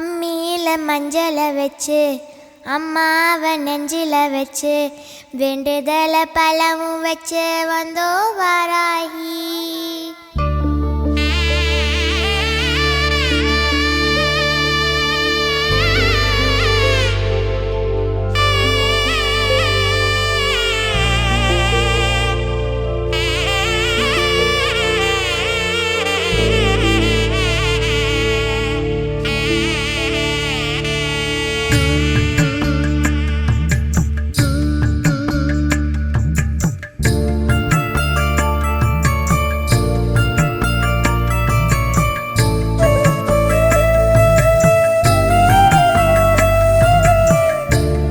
அம்மியில மஞ்சள வச்சு அம்மாவை நெஞ்சில வச்சு வேண்டுதல பழமும் வச்சு வந்தோ வாராகி.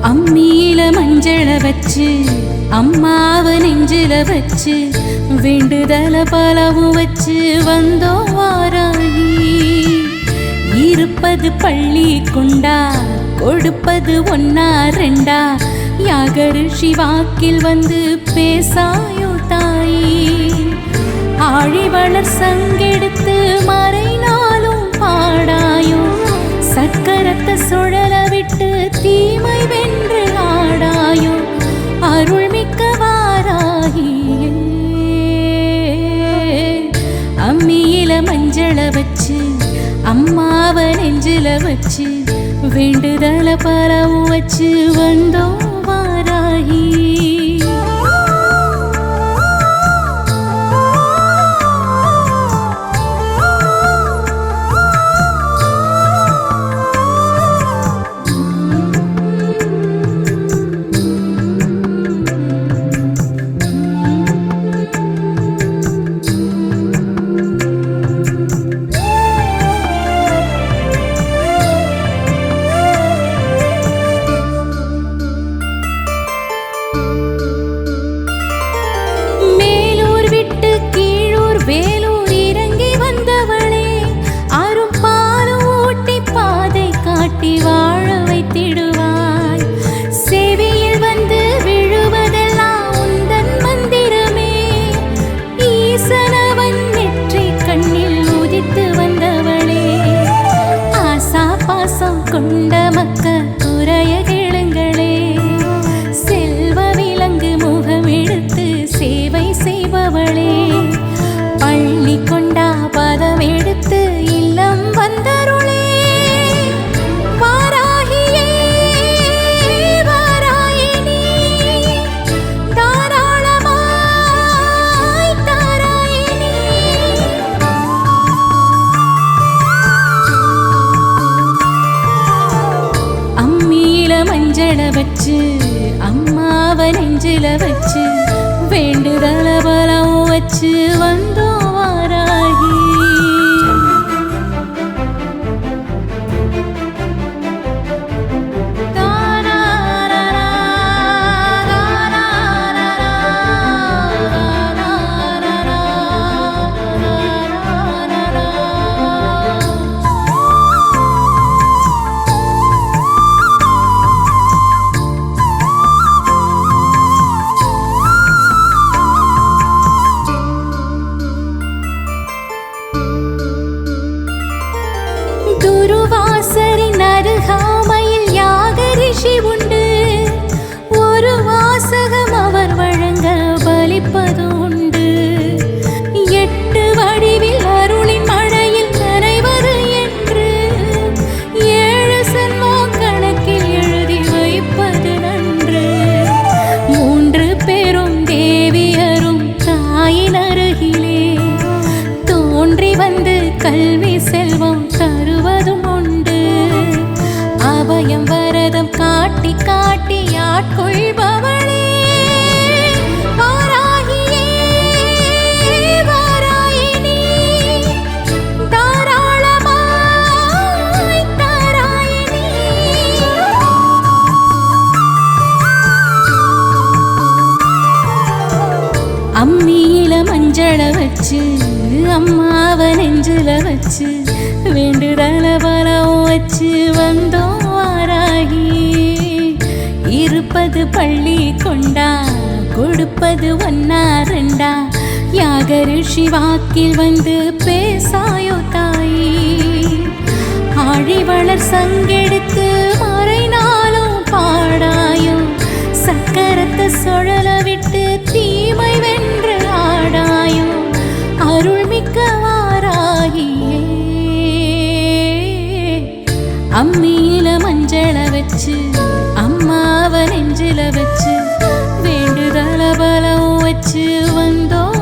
அம்மியில மஞ்சள வச்சு அம்மாவை நெஞ்சில வச்சு வேண்டுதல பலவும் வச்சு வந்தோ வாராகி. இருப்பது பள்ளி கொண்டா கொடுப்பது ஒன்னா ரெண்டா யாகரிஷி வாக்கில் வந்து பேசாயோ தாயி. ஆழிவளர் சங்கெடுத்து மறைநாளும் பாடாயோ சக்கரத்தை சுழல விட்டு தீமை வென்று ஆடாயோ அருள்மிக்க வாராகியே. அம்மியில மஞ்சள வச்சு அம்மாவை நெஞ்சில வச்சு வேண்டுதல பலவும் வச்சு வந்தோ வாராகி. வேலூர் இறங்கி வந்தவளே அரும் பாலும் ஊட்டி பாதை காட்டி வாழ வைத்திடுவாய். செவியில் வந்து விழுவதெல்லாம் உந்தன் மந்திரமே. ஈசனவன் நெற்றி கண்ணில் உதித்து வந்தவளே ஆசா பாசம் கொண்ட மக்க குறைய கேளுங்களே. செல்வ விலங்கு முகம் எடுத்து சேவை செய்பவளே பள்ளி கொண்டா பதம் எடுத்து இல்லம் வந்தருளே. வாராகியே வாராயினி தாராளமாய் தாராயினி. அம்மியில மஞ்சள வச்சு அம்மாவை நெஞ்சில வச்சு வேண்டுதல பலம் வச்சு வந்தோ வாராகி. துருவாசரின் அருகாமையில் யாகரிஷி உண்டு. ஒரு வாசகம் அவர் வழங்க பலிப்பது உண்டு. 8 வடிவில் அருளின் மழையில் நனைவது என்று 7 செல்வம் கணக்கில் எழுதி வைப்பது நன்று. 3 பேரும் தேவியரும் தாயின் அருகிலே தோன்றி வந்து கல்வி செல்வம் தருவதும் உண்டு. அபயம் வரதம் காட்டி காட்டி ஆட்கொள்பவளே வாராகியே வாராயினி தாராளமாய் தாராயினி. அம்மியில மஞ்சள வச்சு அம்மாவை நெஞ்சில வச்சு வேண்டுதல பலம் வச்சு வந்தோ வாராகி. இருப்பது பள்ளி கொண்டா கொடுப்பது ஒன்னா ரெண்டா யாகரிஷி வாக்கில் வந்து பேசாயோ தாயி. ஆழி வளர் சங்கெடுத்து மறைநாளும் பாடாயோ சக்கரத்தை சுழல விட்டு தீமை வென்று ஆடாயோ அருள்மிக்க வாராகியே அம்மியில மஞ்சள வச்சு அம்மாவ நெஞ்சில வச்சு வேண்டுதல பலம் வச்சு வந்தோம்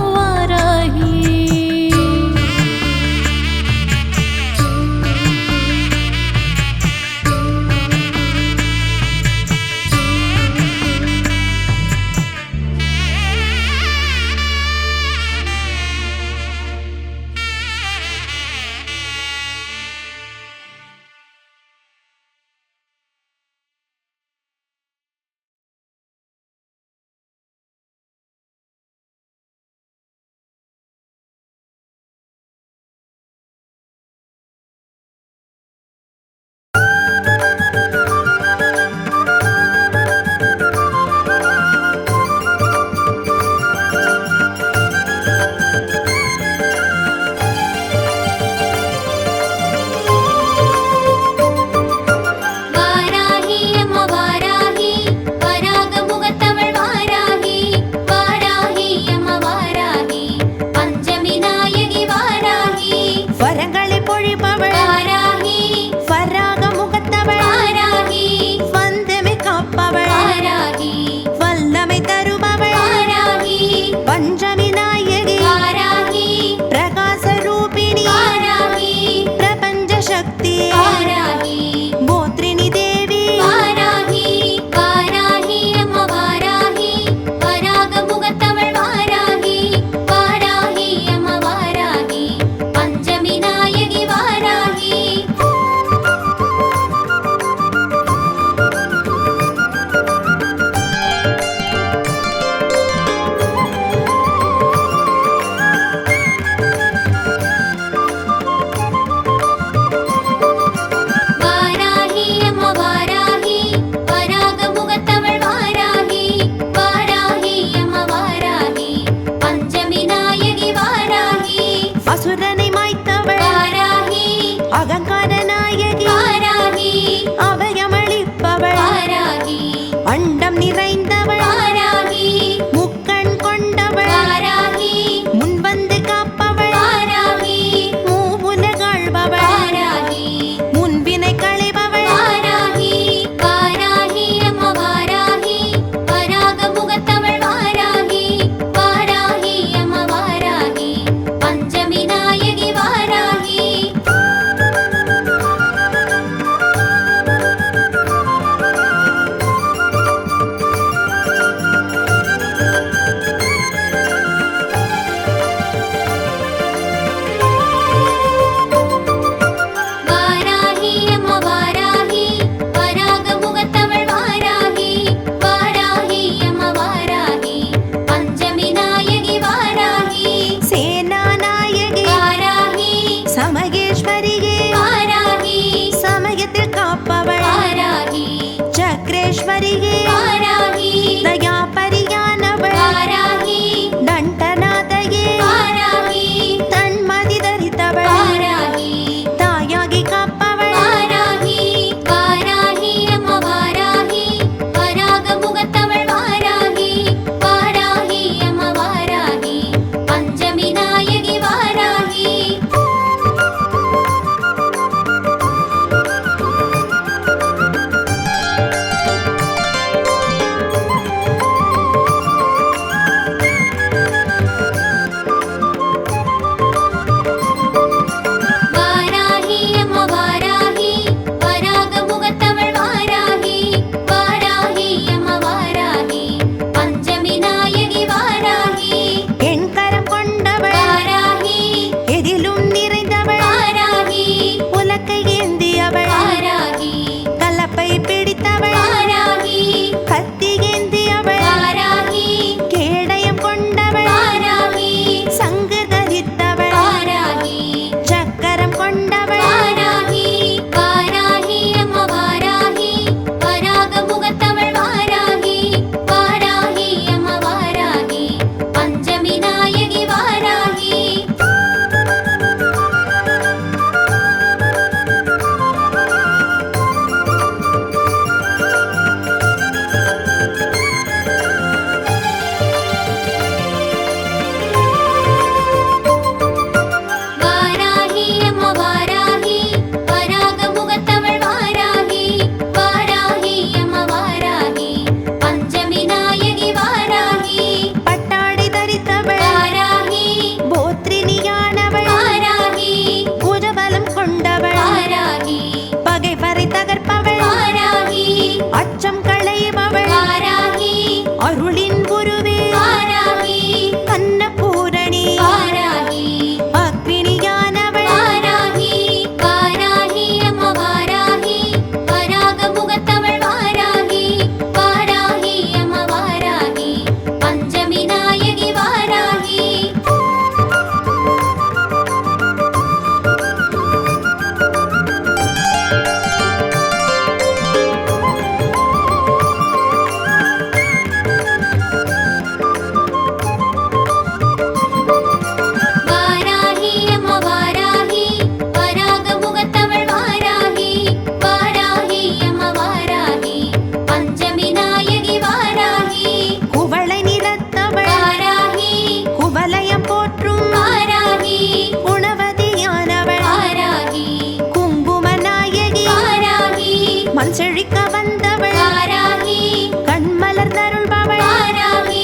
செல்வம் செழிக்க வந்தவள் வாராகி கண் மலர்ந்தருள்பவள் வாராகி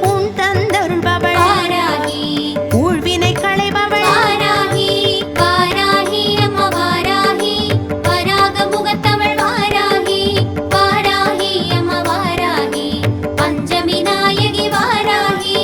உன் தந்தருள்பவள் வாராகி ஊழ்வினை களைபவள் வாராகி வாராகி அம்மா வாராகி வராக முகத்தவள் வாராகி வாராகி அம்மா வாராகி பஞ்சமி நாயகி வாராகி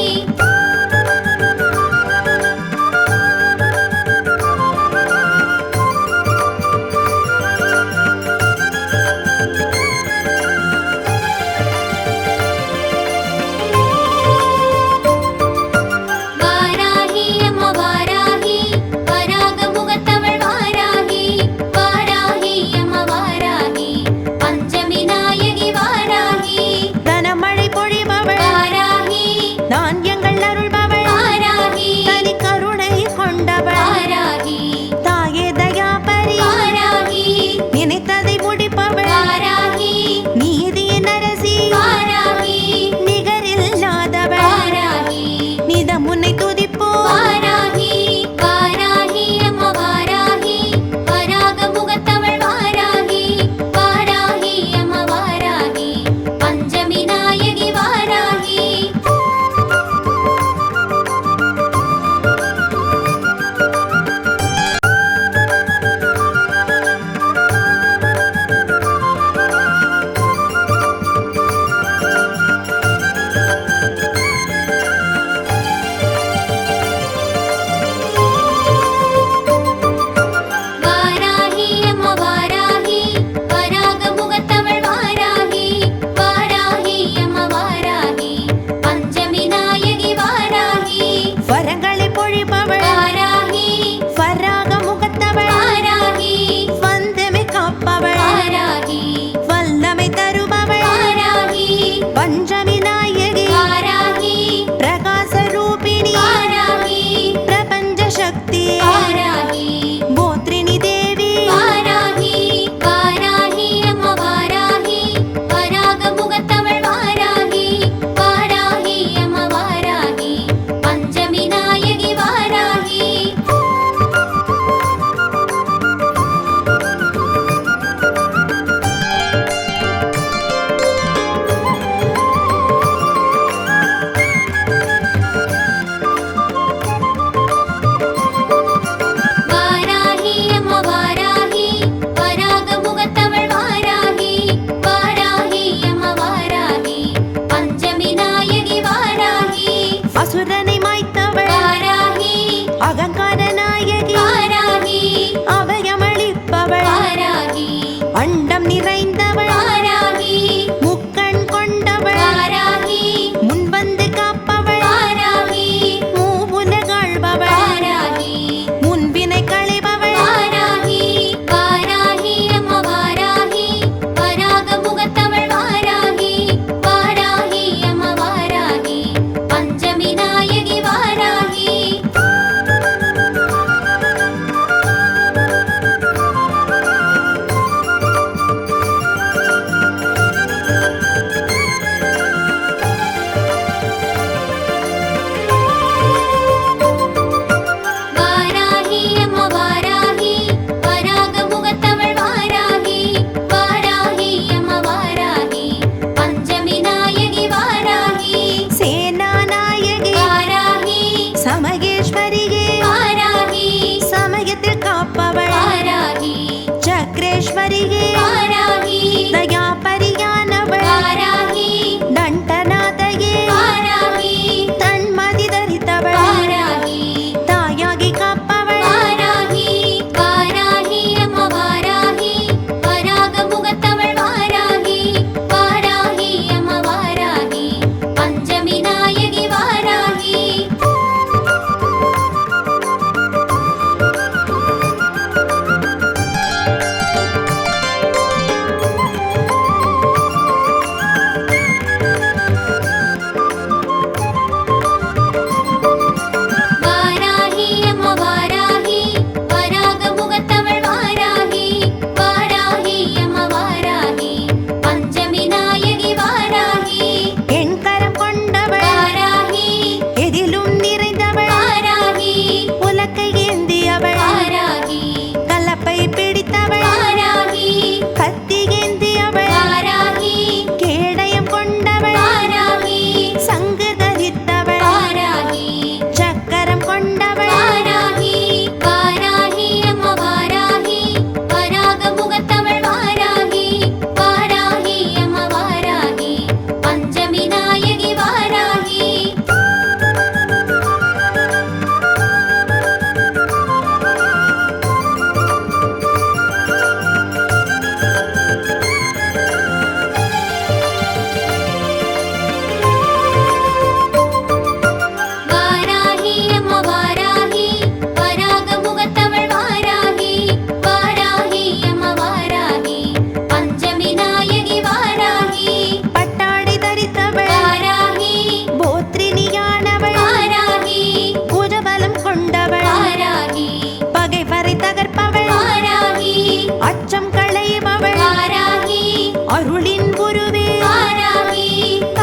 அருளின் குருவே வாராகி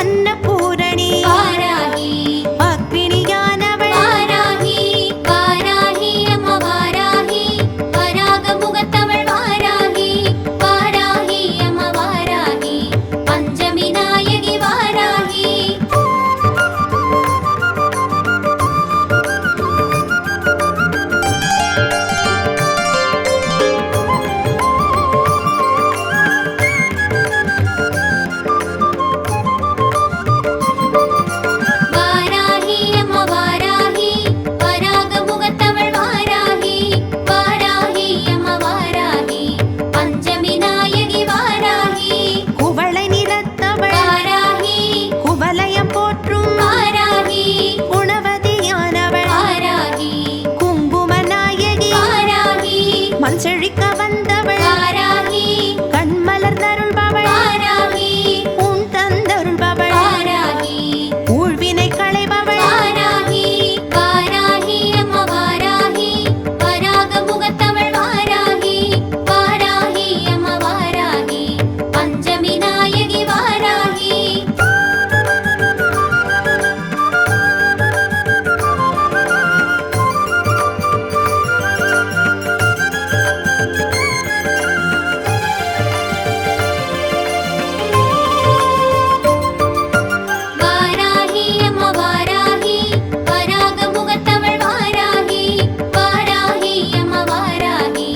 அன்னபூரணி வாராகி அக்னியானவள் வாராகி வாராகி அம்மா வாராகி வராக முகத்தவள் வாராகி வாராகி அம்மா வாராகி பஞ்சமி நாயகி வாராகி வாராகி அம்மா வாராகி வராக முகத்தவள் வாராகி வாராகி அம்மா வாராகி பஞ்சமி நாயகி வாராகி குவளை நிறத்தவள் வாராகி குவலயம் போற்றும் வாராகி குணவதியானவள் வாராகி குங்கும நாயகி வாராகி மண் செழிக்க வந்தவள் வாராகி கண்மலர் தருள்பவள் வாராகி உன் தந்தருள்பவள் வாராகி ஊழ்வினை களைபவள் வாராகி வாராகி அம்மா வாராகி வராக முகத்தவள் வாராகி வாராகி அம்மா வாராகி பஞ்சமி நாயகி வாராகி வாராகி அம்மா வாராகி வராக முகத்தவள் வாராகி வாராகி அம்மா வாராகி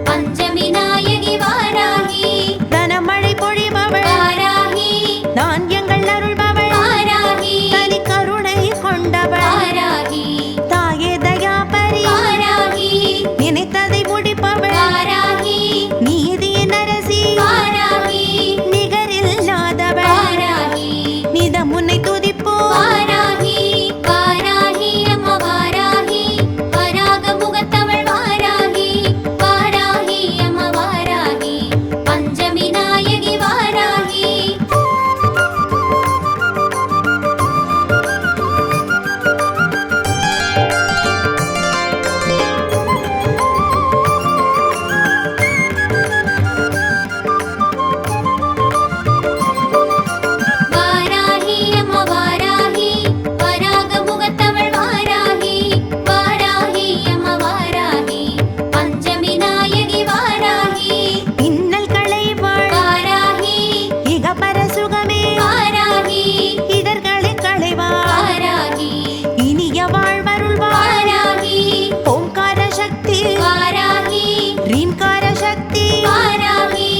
பஞ்சமி நாயகி வாராகி தனமழை பொழிபவள் வாராகி தானியங்கள் அருள்பவள் வாராகி தனி கருணை கொண்டவள் வாராகி தாயே தயாபரி வாராகி நினைத்ததை முடிப்பவள் வாராகி நீதியின் அரசி வாராகி நிகரில்லாதவள் வாராகி நிதம் உன்னை துதிப்போம் வாராகி வாராகி அம்மா வாராகி வராக முகத்தவள் வாராகி வாராகி அம்மா வாராகி பஞ்சமி நாயகி வாராகி வாராகி அம்மா வாராகி வராக முகத்தவள் வாராகி வாராகி அம்மா வாராகி பஞ்சமி நாயகி வாராகி இன்னல் களைவாள் வாராகி இகபர சுகமே வாராகி இடர்களை களைவாள் வாராகி இனிய வாழ்வருள்வாள் வாராகி ஓம்கார சக்தி வாராகி ரீம்கார சக்தி வாராகி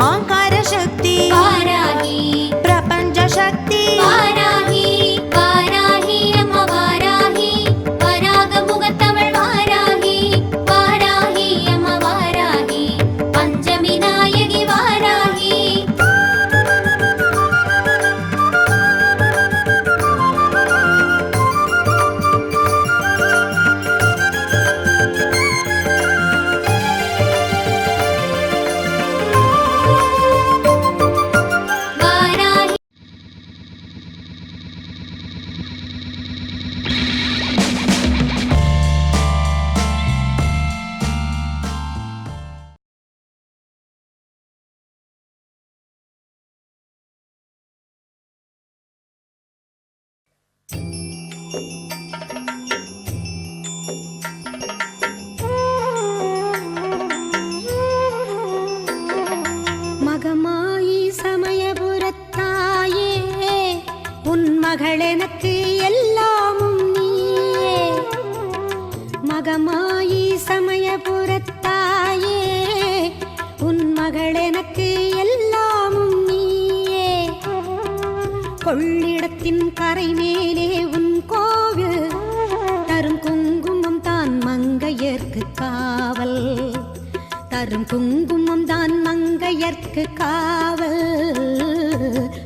ஆங்கார சக்தி வாராகி பிரபஞ்ச சக்தி வாராகி வாராகி அம்மா வாராகி வராக முகத்தவள் வாராகி வாராகி அம்மா வாராகி பஞ்சமி நாயகி வாராகி வாராகி மகமாயி சமயபுரத்தாயே உன் மகள் எனக்கு எல்லாமும் நீயே மகமாயி சமயபுரத்தாயே உன் மகள் எனக்கு எல்லாமும் நீயே கொள்ளிடத்தின் கரை மேலே உன் கோவில் தரும் குங்குமம் தான் மங்கையர்க்கு காவல் தரும் குங்குமம் தான் மங்கையர்க்கு காவல்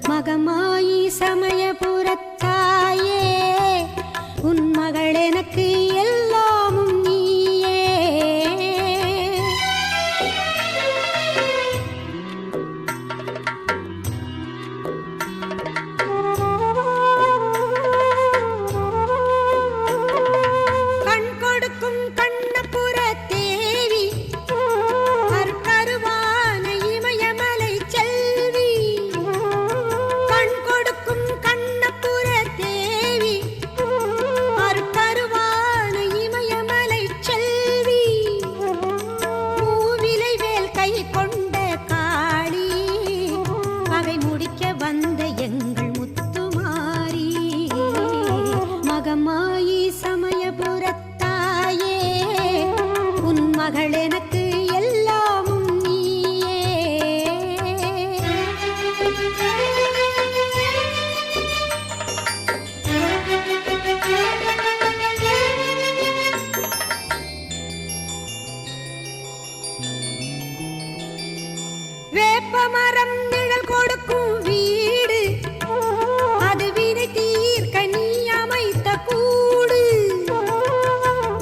மகமாயி சமயபுரத்தாயே உன் மகள் எனக்கு எல்லாமும் நீயே செல்வி பகை முடிக்க வந்த எங்கள் முத்துமாரி மகமாயி சமயபுரத்தாயே உன் மகள் எனக்கு எல்லாமும் நீயே. வேப்பமரம் நிழல் கொடுக்கும் வீடு அது வினை தீர்க்க நீ அமைத்த கூடு.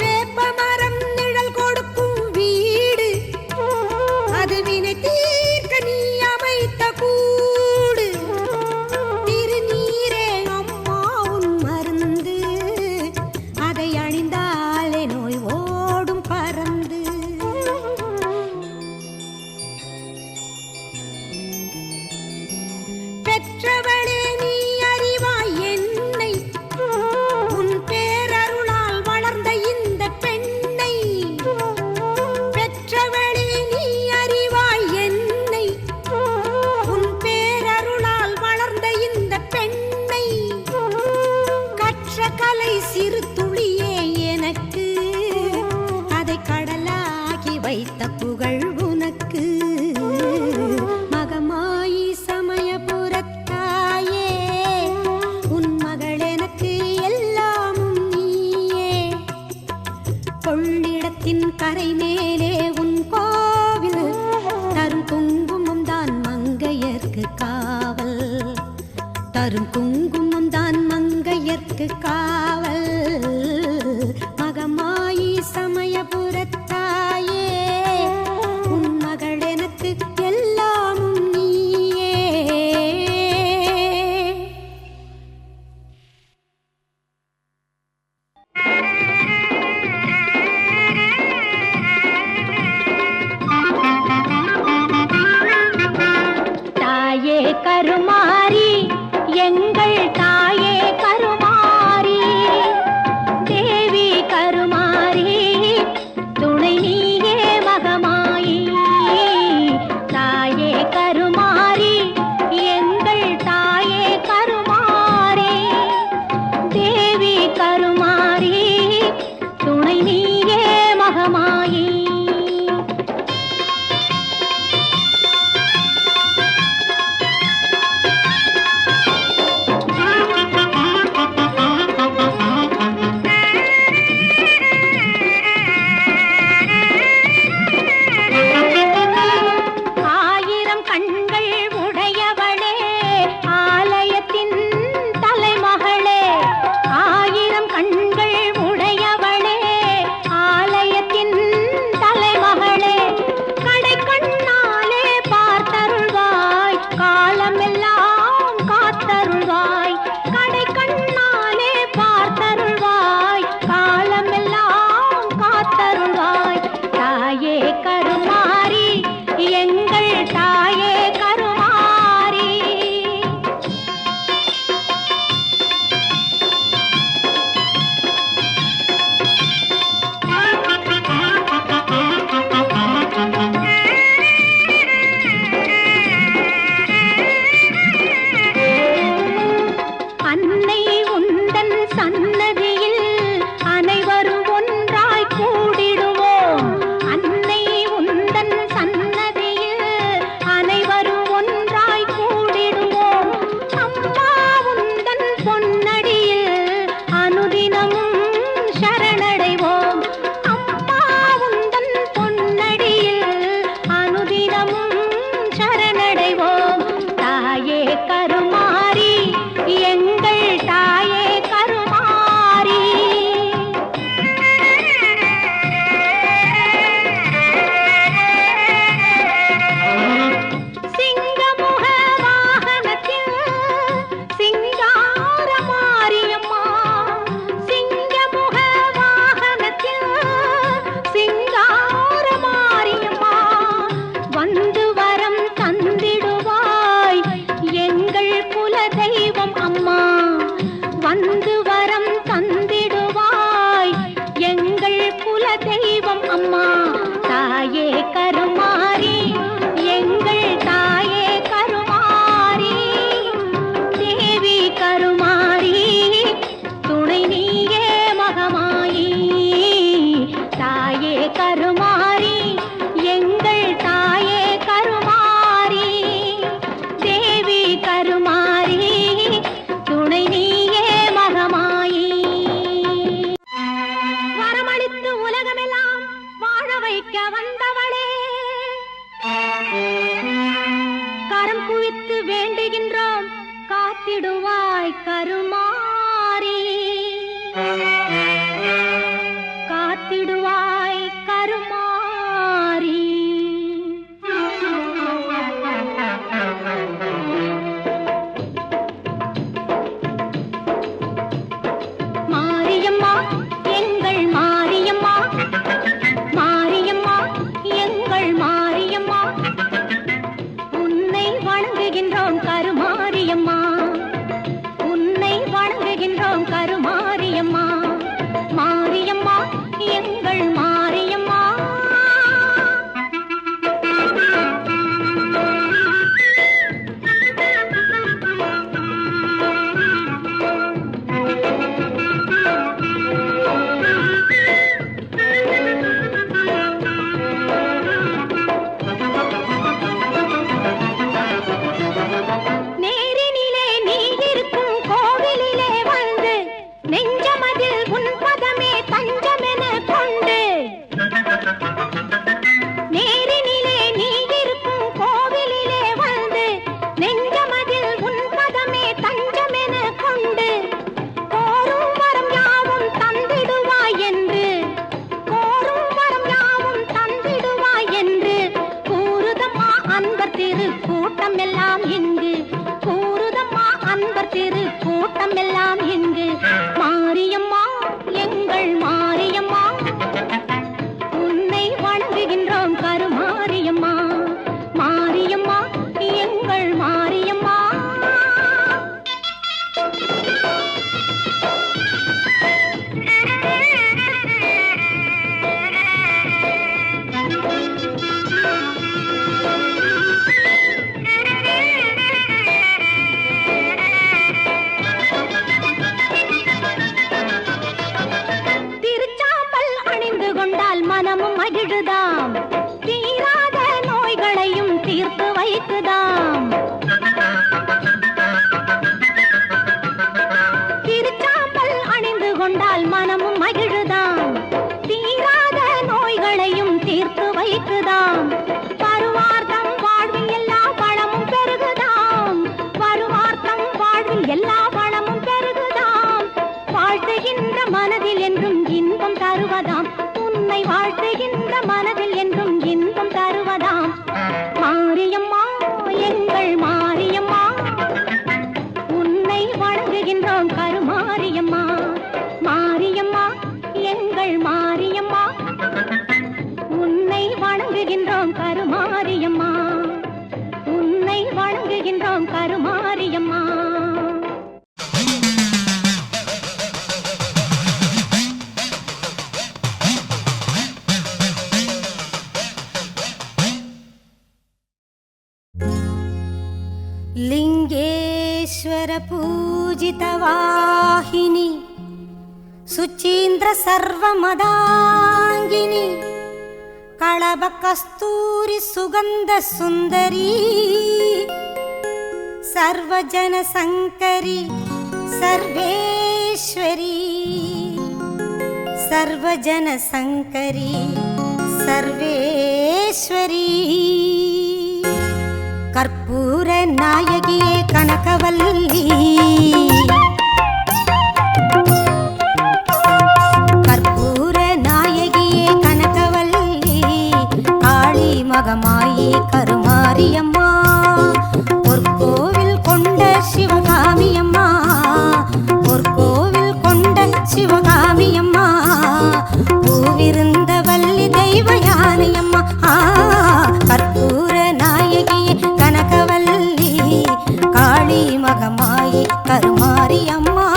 வேப்பமரம் நிழல் கொடுக்கும் வீடு அது வினை தீர்க்க நீ அமைத்த கூடு. திருநீரே அம்மா உன் மருந்து அதை அணிந்தாலே நோய் ஓடும் பறந்து. பெற்றவளே நீ அறிவாய் என்னை உன் பேரருளால் வளர்ந்த இந்த பெண்ணை. பெற்றவளே நீ அறிவாய் என்னை உன் பேரருளால் வளர்ந்த இந்த பெண்ணை. கற்ற கலை சிறு துளியே எனக்கு அதை கடலாகி வைத்த புகழ் உனக்கு. மகமாயி சமயபுரத்தாயே உன் மகள் எனக்கு எல்லாமும் நீயே. கொள்ளிடத்தின் கரை மேலே உன் கோவில் தரும் குங்குமம் தான் மங்கையர்க்கு காவல். தரும் குங்குமம் தான் மங்கையர்க்கு காவல். மகமாயி சமயபுரத்தாயே உன் மகள் எனக்கு எல்லாமும் நீயே. தாயே கருமாரி எங்கள் தாயே கருமாரி தேவி கருமாரி துணை நீயே மகமாயி. தாயே கருமாரி எங்கள் தாயே கருமாரி தேவி கருமாரி துணை நீயே மகமாயி. குவித்து வேண்டுகின்றோம் காத்திடுவாய் கருமாரி காத்திடுவாய் கருமாரி மாரியம்மா எங்கள் மாரியம்மா மாரியம்மா எங்கள் மாரியம்மா உன்னை வணங்குகின்றோம் கருமாரியம்மா உன்னை வணங்குகின்றோம் கருமாரியம்மா மாரியம்மா எங்கள் மாரியம்மா நேரினிலே நீ இருக்கும் கோவிலிலே வந்து நெஞ்சமதில் உன் பதமே தஞ்சமென கொண்டு நேரினிலே நீ இருக்கும் கோவிலிலே வந்து நெஞ்சமதில் உன் பதமே தஞ்சமென கொண்டு கோரும் வரம் யாவும் தந்திடுவாய் என்று கோரும் வரம் யாவும் தந்திடுவாய் என்று கூறுதம்மா அன்பர் திரு கூட்டம் எல்லாம் இங்கு கூறுதம்மா அன்பர் திரு கூட்டம் எல்லாம் இங்கு மாரியம்மா எங்கள் மாரியம்மா உன்னை வணங்குகின்றோம் கருமாரியம்மா மாரியம்மா எங்கள் மாரியம்மா திருச்சாம்பல் அணிந்து கொண்டால் மனமும் மகிழுதாம் தீராத நோய்களையும் தீர்த்து வைக்குதாம் திருச்சாம்பல் அணிந்து கொண்டால் மனமும் மகிழுதாம் தீராத நோய்களையும் தீர்த்து வைக்குதாம் பருவார்த்தம் வாழ்வில் எல்லா வளமும் பெருகுதாம் பருவார்த்தம் வாழ்வில் எல்லா வளமும் பெருகுதாம் வாழ்த்துகின்ற மனதில் என்றும் இன்பம் தருவதாம் உன்னை வாழ்த்துகின்ற மனதில் என்றும் இன்பம் தருவதாம் மாரியம்மா எங்கள் மாரியம்மா உன்னை வணங்குகின்றோம் கருமாரியம்மா மாரியம்மா எங்கள் மாரியம்மா உன்னை வணங்குகின்றோம் கருமாரியம்மா உன்னை வணங்குகின்றோம் கருமாரியம்மா लिंगेश्वर पूजितवाहिनी सुचीन्द्र सर्वमदाङ्गिनी कळभ कस्तूरि सुगन्ध सुन्दरी सर्वजन शङ्करी सर्वेश्वरी सर्वजन शङ्करी सर्वेश्वरी कर्पूर नायगिये कनकवल्ली कर्पूर नायगिये कनकवल्ली काळी मगमायि करुमारियम्मा பொற்கோவில் கொண்ட சிவகாமியம்மா பொற்கோவில் கொண்ட சிவகாமியம்மா பூவிருந்த வள்ளி தெய்வ யானையம்மா கற்பூர நாயகியே கனகவல்லி காளி மகமாயி கருமாரியம்மா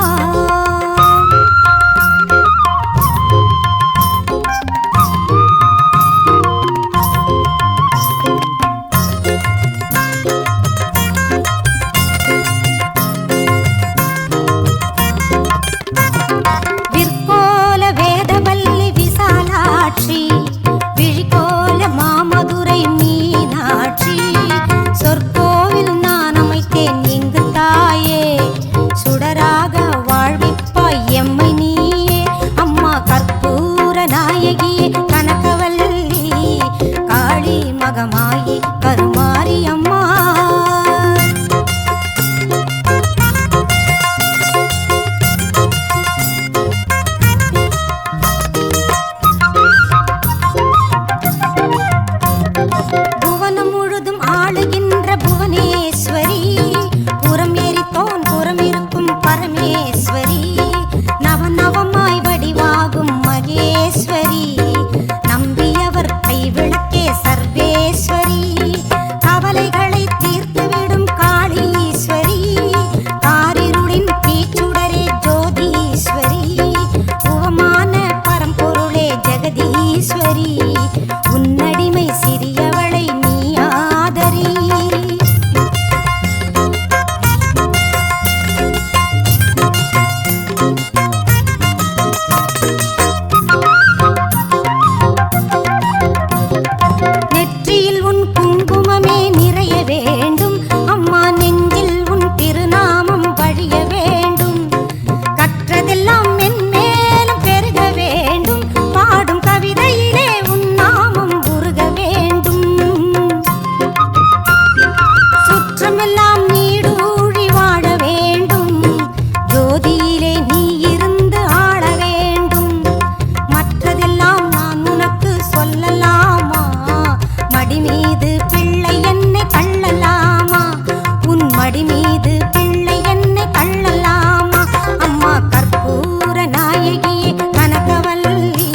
மடி மீது பிள்ளை என்னை தள்ளலாமா அம்மா கற்பூர நாயகியே கனகவல்லி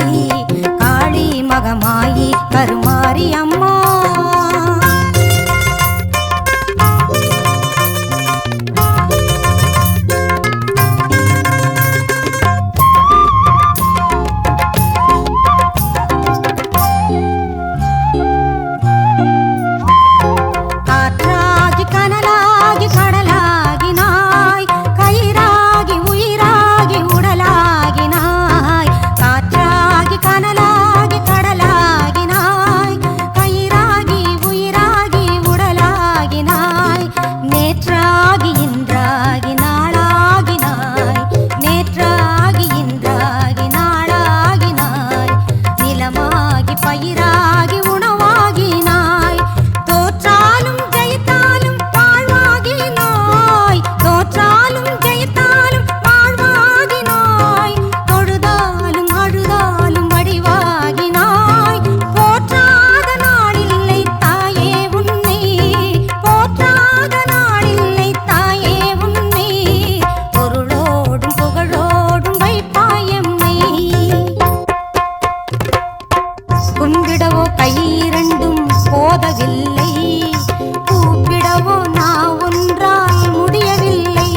காளி மகமாயி கருமாரி அம்மா காற்றாகி கனலாகி கடலாகினாய் கயிறாகி உயிராகி உடலாகினாய் காற்றாகி கனலாகி கடலாகினாய் கயிறாகி உயிராகி உடலாகினாய் நேற்றாகி இன்றாகி நாளாகினாய் நேற்றாகி இன்றாகி நாளாகினாய் நிலமாகி பயிராகி உணவாகினாய் தோற்றாலும் ஜெயித்தாலும் வாழ்வாகினாய் தோற்றாலும் ஜெயித்தாலும் வாழ்வாகினாய் தொழுதாலும் அழுதாலும் வடிவாகினாய் போற்றாத நாளில்லை தாயே உன்னை போற்றாத நாளில்லை தாயே உன்னை பொருளோடும் புகழோடும் வைப்பாயம்மை கும்பிடவோ கையிரண்டும் போதவில்லை கூப்பிடவோ நான் ஒன்றால் முடியவில்லை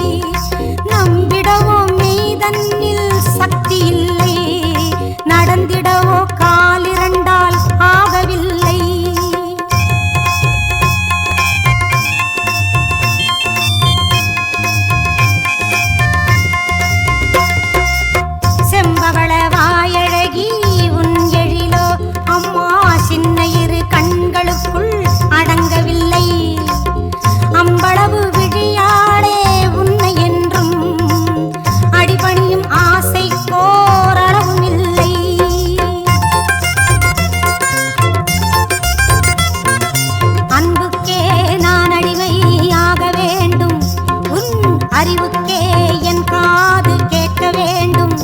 நம்பிடவோ மெய்தன்னில் சக்தி இல்லை நடந்திடவோ காலிரண்டால் ஆகவில்லை செம்பவள வாயழகி உன் எழிலோ அம்மா சின்ன இரு கண்களுக்குள் அடங்கவில்லை அம்பளவு விழியாளே உன்னை என்றும் அடிபணியும் ஆசை கோரளவும் இல்லை அன்புக்கே நான் அடிமையாக வேண்டும் உன் அறிவுக்கே என் காது கேட்க வேண்டும்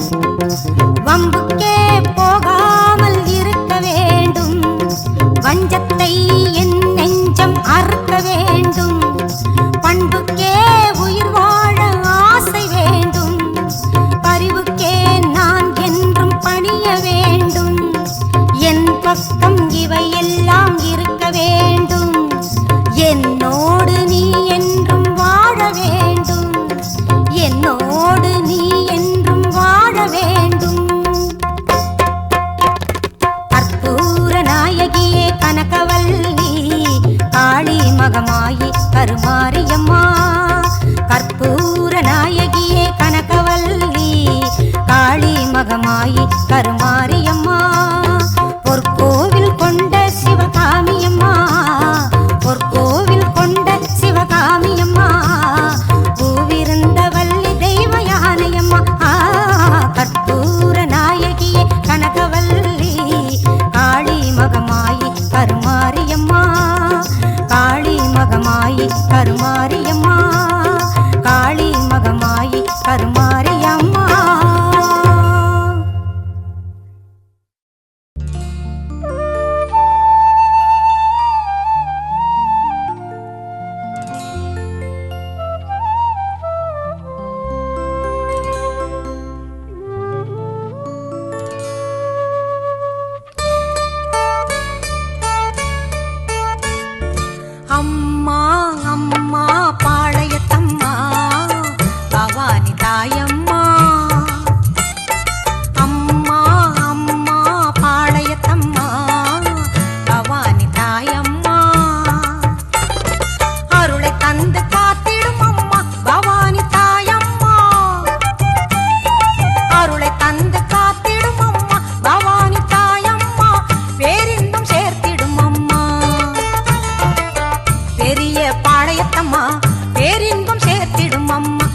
வம்புக்கே போகாமல் இருக்க வேண்டும் வஞ்சத்தை என் நெஞ்சம் அறுக்க வேண்டும் பண்புக்கே உயிர் வாழ ஆசை வேண்டும் பரிவுக்கே நான் என்றும் பணிய வேண்டும் என் பக்கம் இவை எல்லாம் இருக்க வேண்டும் என்னோடு நீ என்றும் வாழ வேண்டும் என்னோடு நீ என்றும் வாழ வேண்டும் கற்பூர நாயகியே கனகவல்லி காளி மகமாயி கருமாரியம்மா கற்பூர நாயகியே கனகவல்லி காளி மகமாயி கருமாரியம்மா பொற்கோவில் கொண்ட சிவகாமியம்மா பொற்கோவில் கொண்ட சிவகாமியம்மா பூவிருந்த வள்ளி தெய்வ யானையம்மா கற்பூர நாயகியே கனகவல்லி காளி மகமாயி கருமாரியம்மா காளி மகமாயி கருமாரியம்மா காளி மகமாயி கருமாரியம்மா அம்மா அம்மா பாளையத்தம்மா பவானி தாயம்மா அம்மா அம்மா பாளையத்தம்மா பவானி தாயம்மா அருளை தந்து காத்திடும் அம்மா பவானி தாயம்மா அருளை தந்து காத்திடும் அம்மா பவானி தாயம்மா பேரின்பம் சேர்த்திடும் அம்மா பெரிய பாளையத்தம்மா பேரின்பம் சேர்த்திடும் அம்மா